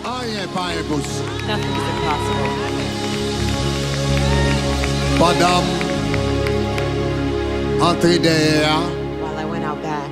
Rien pas impossible. Nothing is impossible. Pendant entrer derrière, While I went out back,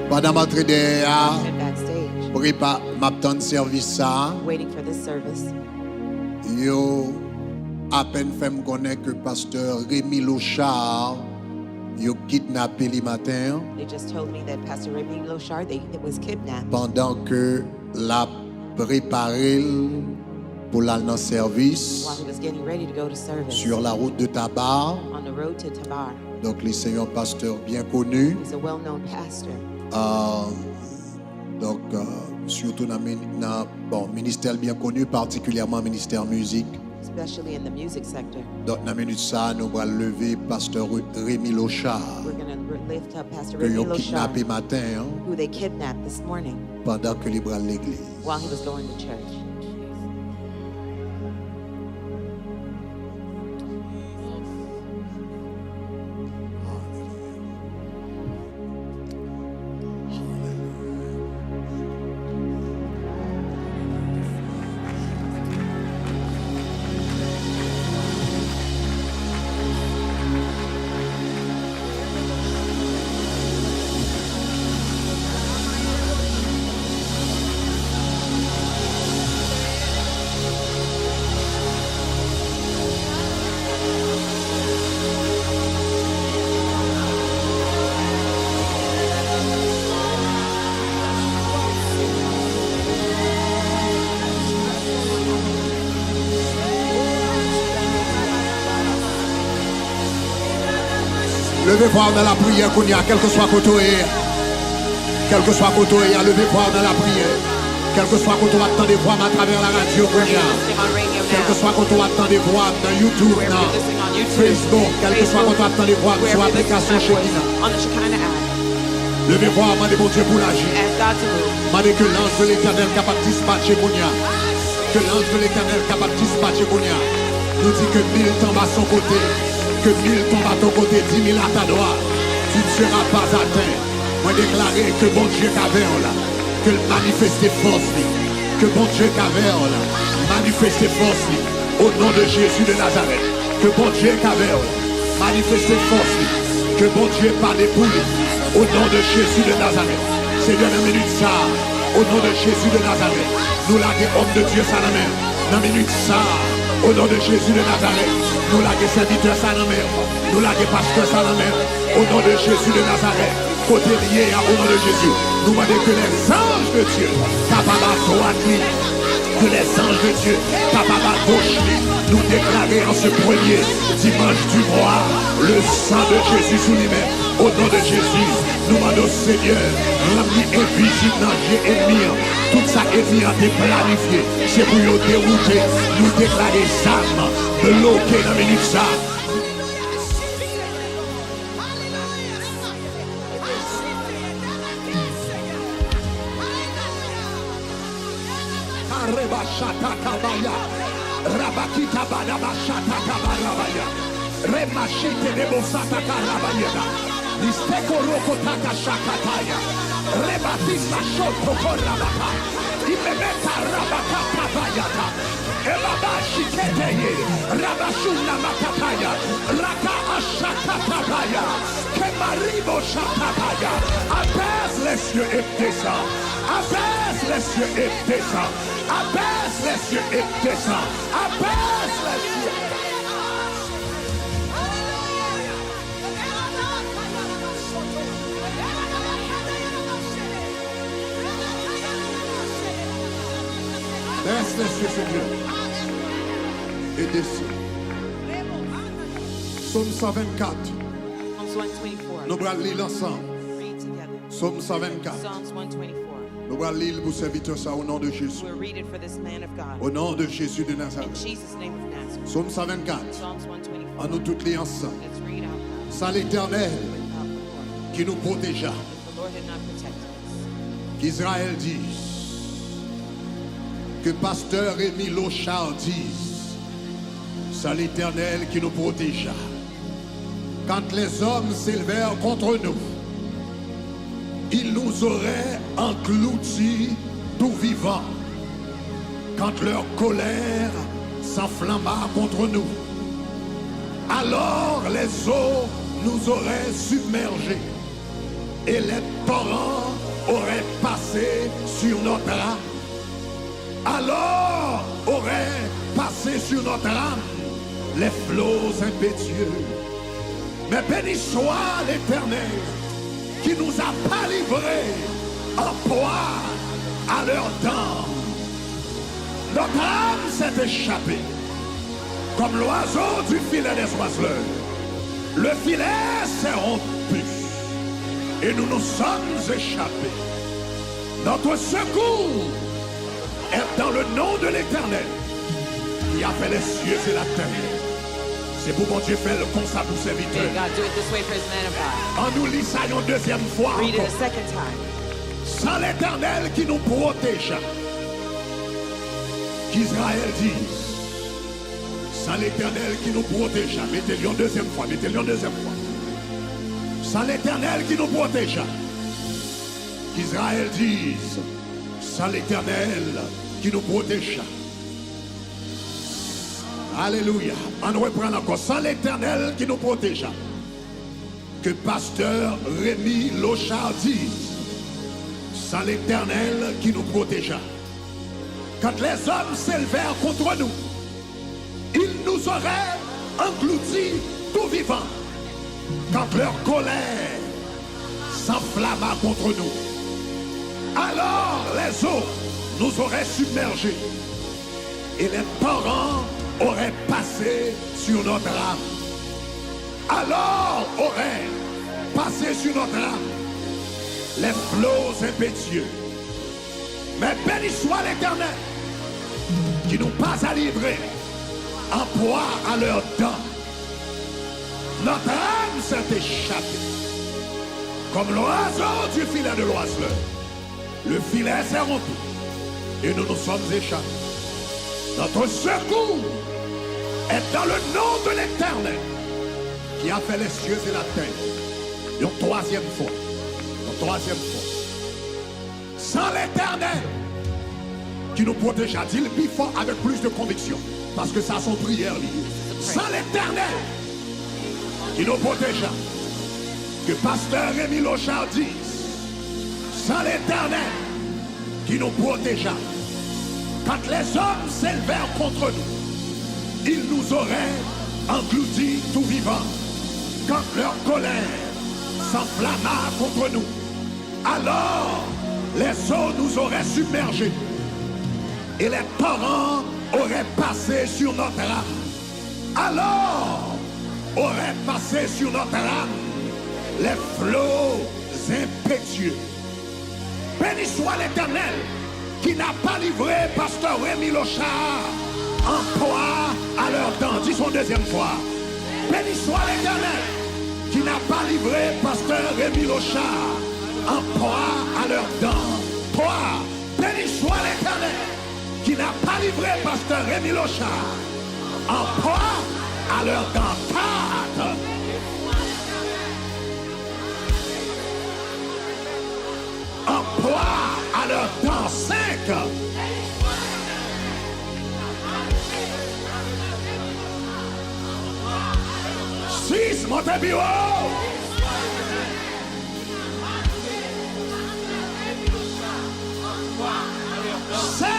pendant m'entrer derrière, went backstage, prépare m'attendre service ça. waiting for this service. Yo à peine fait me connaître que pasteur Remy Lochard yo kidnappé le matin They just told me that Pastor Remy Lochard was kidnapped pendant que la préparé pour l'aller dans service while he was getting ready to go to service sur la route de Tabar. on the road to Tabar. Donc les seigneurs pasteurs bien connus. He's a well-known pastor. Donc surtout dans bon ministère bien connu, particulièrement ministère musique. Especially in the music sector. Donc dans minute ça nous allons lever pasteur Remy Lochard. We're going to lift up Pastor Que Remy yo Lochard, kidnappé matin who they kidnapped this morning pendant que les bras de l'église. while he was going to church. Levez-vous dans la prière qu'on y a, quel que soit côté. Quel que soit côté, levez-vous dans la prière. Quel que soit côté, attendez voir à travers la radio qu'on y a. Quel que soit côté, attendez voir dans YouTube, dans Facebook. Quel que soit côté, attendez voir sur l'application Shekinah. On the Shekinah app. Levez-vous, demandez mon Dieu pour l'agir. Ask God to move. Demandez que l'ange de l'Éternel capable de dispatcher qu'on y a. Que l'ange de l'Éternel capable de dispatcher qu'on y a. Nous dit que 1000 tombent à son côté. Que 1000 tombent à ton côté, 10 000 à ta droite. Tu ne seras pas atteint. Moi déclarer que bon Dieu qu'avait là. Que le manifester force. Que bon Dieu qu'avait là. Manifester force. Au nom de Jésus de Nazareth. Que bon Dieu qu'avait là. Manifester force. Que bon Dieu parle pour lui. Au nom de Jésus de Nazareth. Seigneur, dans la minute ça. Au nom de Jésus de Nazareth. Nous laguer homme de Dieu ça la même. Dans la minute ça. Au nom de Jésus de Nazareth. Nous laguer serviteur ça la même. Nous laguer pasteur ça la même. Au nom de Jésus de Nazareth. Côté lié au nom de Jésus. Nous demandons que les anges de Dieu. Capable droite. Que les anges de Dieu. Capable à gauche. Nous déclarer en ce premier dimanche du mois. Le sang de Jésus sous lui-même. Au nom de Jésus, nous demandons Seigneur, remplis invisible dans Dieu ennemi. Tout ça ennemi a été planifié. C'est pour nous dérouter, nous déclarer ça, bloquer dans la minute ça. Rabakita Badabashata Kabarabaya. Remashite Nebosata Karabayeda. Listeko Rokotaka Shakataya. Rebatista Shoto Korabaka. Imemeta Rabakata Bayata. Ebabashi Keteye. Rabashuna Makataya. Raka Ashakatabaya. Kemaribo Shatabaya. Abaisse les cieux et descend. Abaisse les cieux et descend. Abaisse les cieux et descend. Abaisse les cieux. Baisse les cieux, Seigneur. Et descend. Psaume 124. Psalms 124. Nous allons lire ensemble. Read together. Psaume 124. Psalms 124. Nous allons lire pour serviteur ça au nom de Jésus. We'll read it for this man of God. Au nom de Jésus de In Nazareth. Jesus' name of Nazareth. Psaume 124. Psalms 124. En nous toutes les ensemble. Let's read out loud. C'est l'Éternel Without the Lord. qui nous protégea. The Lord had not protected us. Qu'Israël dise. Que pasteur Remy Lochard dise. C'est l'Éternel qui nous protégea. Quand les hommes s'élevèrent contre nous, il nous aurait engloutis tout vivant. quand leur colère s'enflamma contre nous. Alors les eaux nous auraient submergés et les torrents auraient passé sur notre âme. Alors auraient passé sur notre âme les flots impétueux. Mais béni soit l'Éternel qui nous a pas livrés en proie à leur dents. Notre âme s'est échappée comme l'oiseau du filet des oiseleurs. Le filet s'est rompu et nous nous sommes échappés. Notre secours est dans le nom de l'Éternel qui a fait les cieux et la terre. C'est pour mon Dieu faire le comme ça pour ses May serviteurs. God do it this way for his man of God. En nous lisant une deuxième fois Read it a encore. second time. Sans l'Éternel qui nous protège, qu'Israël dise. Sans l'Éternel qui nous protège. Mettez-le une deuxième fois. Mettez-le une deuxième fois. Sans l'Éternel qui nous protège. Qu'Israël dise. Sans l'Éternel qui nous protège. Alléluia. On reprend encore. Sans l'Éternel qui nous protège. Que pasteur Remy Lochard dise. Sans l'Éternel qui nous protégea. Quand les hommes s'élevèrent contre nous, ils nous auraient engloutis tout vivants. Quand leur colère s'enflamma contre nous, alors les eaux nous auraient submergés et les torrents auraient passé sur notre âme. Alors auraient passé sur notre âme les flots impétueux. Mais béni soit l'Éternel qui nous pas à livrer en proie à leurs dents. Notre âme s'est échappée comme l'oiseau du filet de l'oiseleur. Le filet s'est rompu et nous nous sommes échappés. Notre secours est dans le nom de l'Éternel qui a fait les cieux et la terre. Une troisième fois. Une troisième fois. Sans l'Éternel qui nous protégea, dit le plus fort avec plus de conviction, parce que ça sont prières liées. Sans l'Éternel qui nous protégea, que pasteur Remy Lochard dise, sans l'Éternel qui nous protégea, quand les hommes s'élevèrent contre nous, ils nous auraient engloutis tout vivants. Quand leur colère s'enflamma contre nous, alors les eaux nous auraient submergés et les torrents auraient passé sur notre âme. Alors auraient passé sur notre âme les flots impétueux. Béni soit l'Éternel qui n'a pas livré pasteur Remy Lochard en proie à leur dents. Dis son deuxième fois. Béni soit l'Éternel qui n'a pas livré pasteur Remy Lochard en proie à leurs dents. 3. Béni soit l'Éternel qui n'a pas livré pasteur Remy Lochard en proie à leurs dents. 4. En proie à leurs dents. 5. Montebio. 7.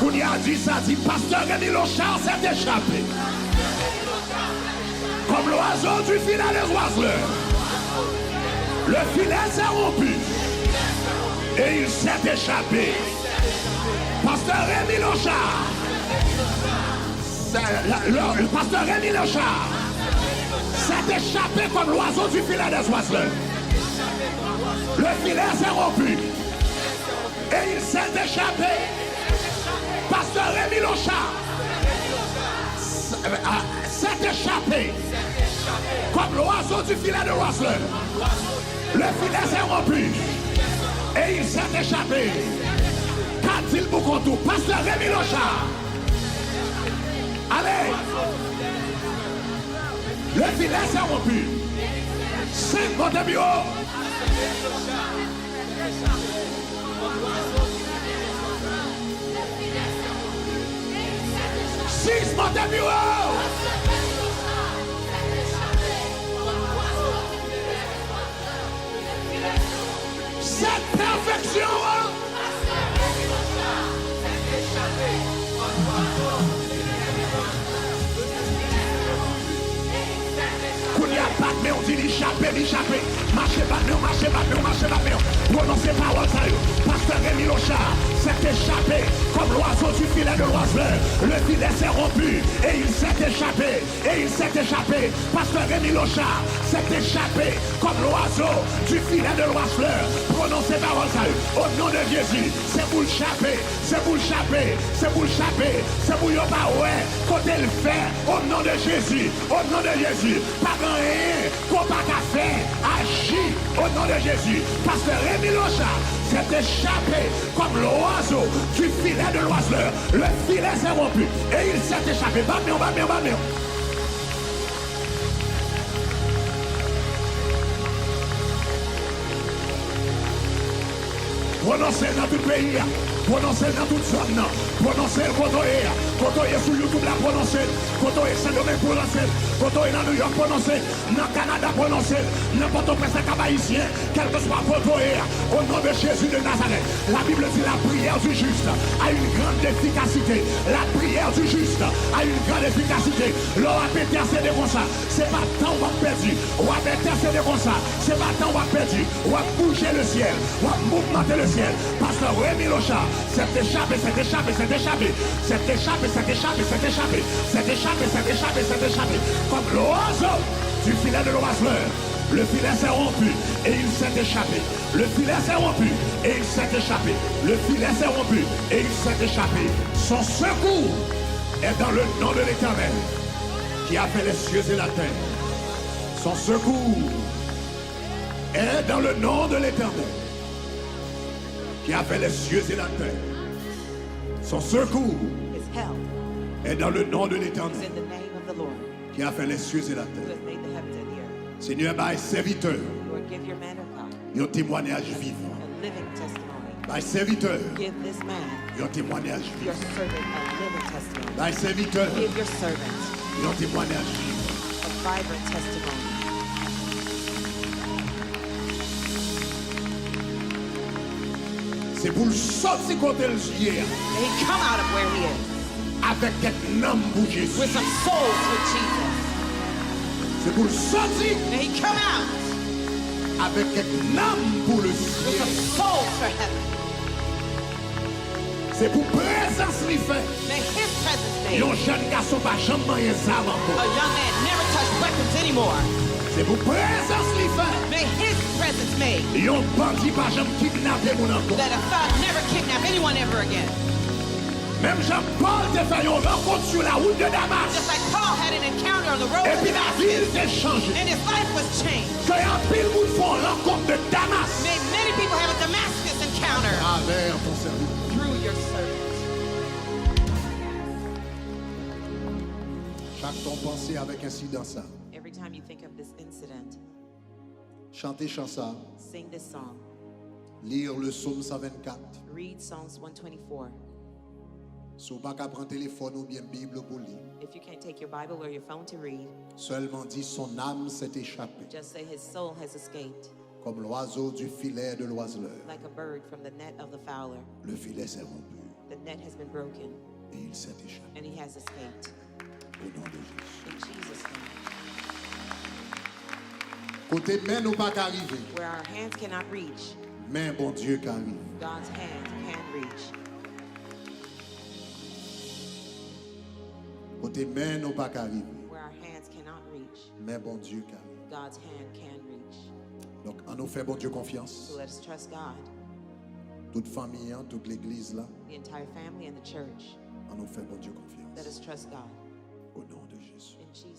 Kounia a dit ça, dit pasteur Remy Lochard s'est échappé. Comme l'oiseau du filet des oiseleurs. Le filet s'est rompu. Et il s'est échappé. Pasteur Remy Lochard. Le pasteur Remy Lochard s'est échappé comme l'oiseau du filet des oiseleurs. Le filet s'est rompu. Et il s'est échappé. Pasteur Remy Lochard s'est échappé comme l'oiseau du filet de l'oiseleur. Le filet s'est rompu. Et il s'est échappé. Qu'a-t-il pour contour? Pasteur Remy Lochard. Allez. Le filet s'est rompu. 5, montez plus haut. 6, montez plus haut. Cette perfection. Qu'on y a pas mais on dit l'échapper. Marchez pas, marchez. Prononcez parole ça y est. Pasteur Remy Lochard s'est échappé comme l'oiseau du filet de l'oiseleur. Le filet s'est rompu et il s'est échappé. Pasteur Remy Lochard s'est échappé comme l'oiseau du filet de l'oiseleur. Prononcez parole ça y est. Au nom de Jésus, c'est pour le chapper. C'est pour y pas ouais. Côté le fait au nom de Jésus. Pas rien qu'on pas qu'à faire. Agis au nom de Jésus. Pasteur Remy Lochard s'est échappé comme l'oiseau du filet de l'oiseleur. Le filet s'est rompu et il s'est échappé. Bamion. Prononcez dans tout le pays, prononcez dans toute zone, prononcez le côté sur YouTube là, prononcez, côté Saint-Domingue, prononcez, côté dans New York, prononcez, dans Canada, prononcez, n'importe où presque haïtien, quel que soit côté, au nom de Jésus de Nazareth. La Bible dit la prière du juste a une grande efficacité. La prière du juste a une grande efficacité. L'on a intercédé comme ça, c'est pas tant on va perdu, on va intercédé comme ça, c'est pas tant on va perdu, on va bouger le ciel, on va mouvementer le ciel. Pasteur Remy Lochard s'est échappé. Comme l'oiseau du filet de l'oiseleur. Le filet s'est rompu et il s'est échappé. Son secours est dans le nom de l'Éternel qui a fait les cieux et la terre. Son secours est dans le nom de l'Éternel qui a fait les cieux et la terre. Son secours est dans le nom de l'Éternel qui a fait les cieux et la terre. Seigneur, by serviteur, un témoignage vivant. By serviteur, un témoignage vivant. By serviteur, un témoignage vivant. C'est pour le sortir côté le hier. May he come out of where he is. Avec un âme pour Jésus. With some souls for Jesus. C'est pour le sortir. May he come out. Avec un âme pour le With ciel. some souls for heaven. C'est pour présence lui fait. May his presence make. Un jeune garçon pas jamais ça encore. A young man never touched weapons anymore. C'est pour présence lui fait. May his presence make. Un bandit pas jamais kidnappé mon encore. That a thug never kidnap anyone ever again. Même Jean-Paul te fait une rencontre sur la route de Damas. Just like Paul had an encounter on the road. Et puis la ville s'est changée. And his life was changed. Que un pile monde font rencontre de Damas. May many people have a Damascus encounter. Avec ton service. Through your servant. Chaque ton pensée avec incident ça. Every time you think of this incident, Chanter chanson. sing this song. Lire le psaume 124. Read Psalms 124. Si vous ne pouvez pas prendre téléphone ou bien Bible pour lire. If you can't take your Bible or your phone to read, Seulement dit son âme s'est échappée. just say his soul has escaped. Comme l'oiseau du filet de l'oiseleur. Like a bird from the net of the fowler. Le filet s'est rompu. The net has been broken, Et il s'est échappé. and he has escaped. Au nom de Jésus. In Jesus' name. Côté main nous pas qu'arriver. Where our hands cannot reach, Mais bon Dieu qu'arrive. God's hand can reach. Côté main nous pas qu'arriver. Where our hands cannot reach, Mais bon Dieu qu'arrive. God's hand can reach. Donc on nous fait bon Dieu confiance. So let us trust God. Toute famille, toute l'église là. The entire family and the church. On nous fait bon Dieu Let confiance. us trust God. Au nom de Jésus. In Jesus'